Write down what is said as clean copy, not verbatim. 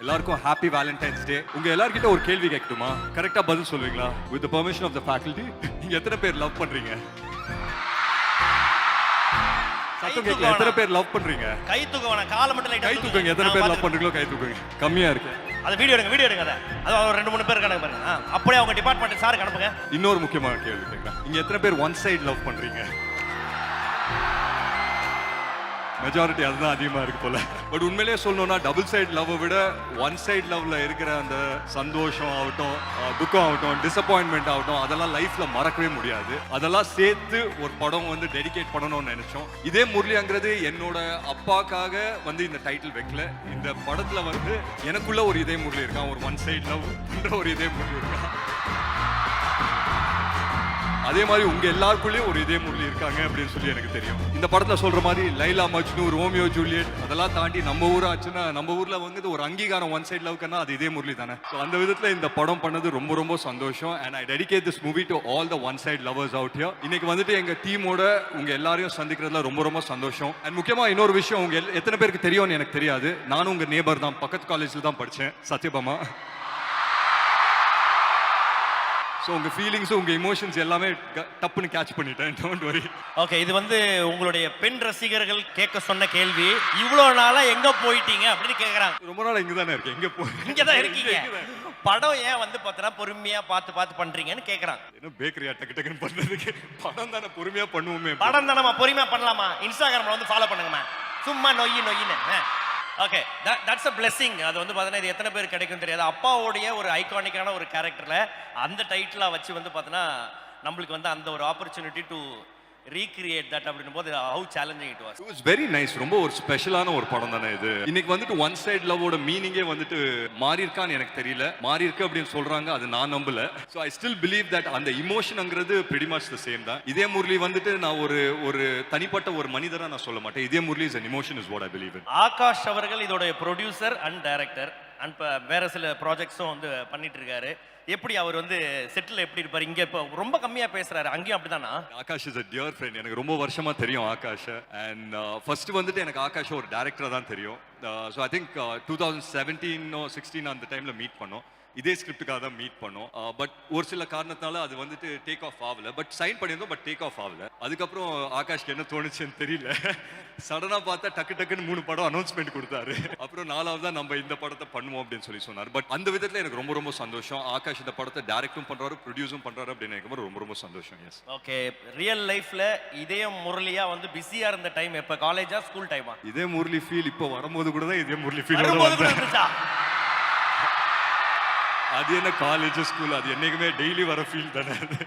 எல்லாருக்கும் happy Valentine's டே. உங்க எல்லார்கிட்ட ஒரு கேள்வி கேட்கட்டுமா? கரெக்டா பதில் சொல்லுவீங்களா? With the permission of the faculty. நீங்க எத்தனை பேர் லவ் பண்றீங்க? சத்தம் கேட்கல. எத்தனை பேர் லவ் பண்றீங்க? கை தூக்க வேணாம், காலை மட்டும் லைட்டா கை தூக்குங்க. எத்தனை பேர் லவ் பண்றீங்களோ கை தூக்குங்க. கம்மியா இருக்கு. அது வீடியோ எடுங்க அதை. அது ஒரு 2-3 பேர் இருக்காங்க பாருங்க. அப்படியே அவங்க டிபார்ட்மெண்ட் சாருக்கு அனுப்புங்க. இன்னொரு முக்கியமான கேள்வி கேட்கிறேன். நீங்க எத்தனை பேர் ஒன் சைடு லவ் பண்றீங்க? மெஜாரிட்டி அதுதான் அதிகமா இருக்கு போல. பட் உண்மையிலேயே சொல்லணும்னா டபுள் சைடு லவ்வை விட ஒன் சைடு லவ்ல இருக்கிற அந்த சந்தோஷம் ஆகட்டும், துக்கம் ஆகட்டும், டிசப்பாயின்மெண்ட் ஆகட்டும், அதெல்லாம் லைஃப்ல மறக்கவே முடியாது. அதெல்லாம் சேர்த்து ஒரு படம் வந்து டெடிகேட் பண்ணணும்னு நினைச்சோம். இதே முரளிங்கிறது என்னோட அப்பாக்காக வந்து இந்த டைட்டில் வைக்கல. இந்த படத்துல வந்து எனக்குள்ள ஒரு இதே முரளி இருக்கான், ஒரு ஒன் சைடு லவ் என்ற ஒரு இதே முரளி இருக்கான். அதே மாதிரி உங்க எல்லாருக்குள்ளேயும் ஒரு இதே முரளி இருக்காங்க அப்படின்னு சொல்லி எனக்கு தெரியும். இந்த படத்துல சொல்ற மாதிரி லைலா மஜ்னு, ரோமியோ ஜூலியட் அதெல்லாம் தாண்டி நம்ம ஊர் ஆச்சுன்னா நம்ம ஊர்ல வந்து ஒரு அங்கீகாரம் ஒன் சைட் லவ்க்குன்னா அது இதே முரளி தானே. அந்த விதத்துல இந்த படம் பண்ணது ரொம்ப ரொம்ப சந்தோஷம். And I dedicate this movie to all the one side lovers out here. இன்னைக்கு வந்துட்டு எங்க டீமோட உங்க எல்லாரையும் சந்திக்கிறதுல ரொம்ப ரொம்ப சந்தோஷம். அண்ட் முக்கியமா இன்னொரு விஷயம், உங்க எத்தனை பேருக்கு தெரியும்னு எனக்கு தெரியாது. நானும் உங்க நேபர் தான், பக்கத்து காலேஜ்ல தான் படிச்சேன், சத்யபாமா. ஸோ உங்கள் ஃபீலிங்ஸ் உங்கள் எமோஷன்ஸ் எல்லாமே டப்புன்னு கேட்ச் பண்ணிட்டேன். Don't worry. ஓகே, இது வந்து உங்களுடைய பெண் ரசிகர்கள் கேட்க சொன்ன கேள்வி. இவ்வளோ நாளா எங்க போயிட்டீங்க அப்படின்னு கேட்குறாங்க. ரொம்ப நாள் இங்கே தானே இருக்கேன். எங்கே போய் இங்கே தான் இருக்கீங்க. படம் ஏன் வந்து பார்த்தோன்னா பொறுமையாக பார்த்து பண்றீங்கன்னு கேட்குறாங்க. என்ன பேக்கரியா டக்கு டக்குன்னு பண்ணுறதுக்கு? படம் தானே பொறுமையாக பண்ணுவோமே. படம் தானே பொறுமையாக பண்ணலாமா? இன்ஸ்டாகிராமில் வந்து ஃபாலோ பண்ணுங்கம்மா. சும்மா நொய்யின்னு. Okay, that's a blessing. அது வந்து பார்த்தீங்கன்னா இது எத்தனை பேர் கிடைக்கும் தெரியாது. அப்பாவுடைய ஒரு ஐகானிக்கான ஒரு கேரக்டரில் அந்த டைட்டிலாக வச்சு வந்து பார்த்தீங்கன்னா நம்மளுக்கு வந்து அந்த ஒரு ஆப்பர்ச்சுனிட்டி டு ரீக்ரியேட் தட் அப்படின்னும் போது how challenging it was. It was very nice. ரொம்ப ஒரு ஸ்பெஷலான ஒரு படம் தானே இது. இன்னைக்கு வந்துட்டு ஒன் சைடு லவ்வோட மீனிங்கே வந்துட்டு மாறி இருக்கான்னு எனக்கு தெரியல. மாறி இருக்கு அப்படின்னு சொல்றாங்க, அது நான் நம்பல. So I still believe that அந்த இமோஷன்ங்கிறது pretty much the same தான். இதே முரளி வந்துட்டு நான் ஒரு தனிப்பட்ட ஒரு மனிதரா நான் சொல்ல மாட்டேன். இதே Murali is an emotion is what I believe in. Akash அவர்கள் இதோட ப்ரொடியூசர் அண்ட் டைரக்டர் அண்ட் வேற சில ப்ராஜெக்ட்ஸும் வந்து பண்ணிட்டு இருக்காரு. எப்படி அவர் வந்து செட்டில் எப்படி இருப்பார்? இங்க இப்போ ரொம்ப கம்மியா பேசுறாரு, அங்கேயும் அப்படிதானா? Akash is a dear friend. எனக்கு ரொம்ப வருஷமா தெரியும் ஆகாஷ். அண்ட் ஃபர்ஸ்ட் வந்துட்டு எனக்கு ஆகாஷ் ஒரு டைரக்டரா தான் தெரியும். ஸோ ஐ திங்க் 2017-16 அந்த டைம்ல மீட் பண்ணோம். இதே ஸ்கிரிப்டுக்காக தான் மீட் பண்ணோம். பட் ஒரு சில காரணத்தினால அது வந்துட்டு டேக் ஆஃப் ஆகல. பட் சைன் பண்ணியிருந்தோம், பட் டேக் ஆஃப் ஆகல. அதுக்கப்புறம் ஆகாஷ்க்கு என்ன தோணுச்சுன்னு தெரியல. சடனா பார்த்தா டக்குன்னு 3 படம் அனௌன்ஸ்மெண்ட் கொடுத்தாரு. அப்புறம் 4வது தான் நம்ம இந்த படத்தை பண்ணுவோம் அப்படின்னு சொல்லி சொன்னார். பட் அந்த விதத்துல எனக்கு ரொம்ப ரொம்ப சந்தோஷம். ஆகாஷ் இந்த படத்தை டைரக்டும் பண்றாரு, ப்ரொடியூஸும் பண்றாரு அப்படின்னு எனக்கு ரொம்ப ரொம்ப சந்தோஷம். எஸ். ஓகே, ரியல் லைஃப்ல இதே முரளியா வந்து பிஸியா இருந்த டைம் எப்ப? காலேஜா, ஸ்கூல் டைமா? இதே முரளி ஃபீல் இப்போ வரும்போது கூட தான் இதே முரளி ஃபீல் இருந்துச்சா? அது என்ன காலேஜ் ஸ்கூல், அது என்னைக்குமே டெய்லி வர ஃபீல் தானே அது.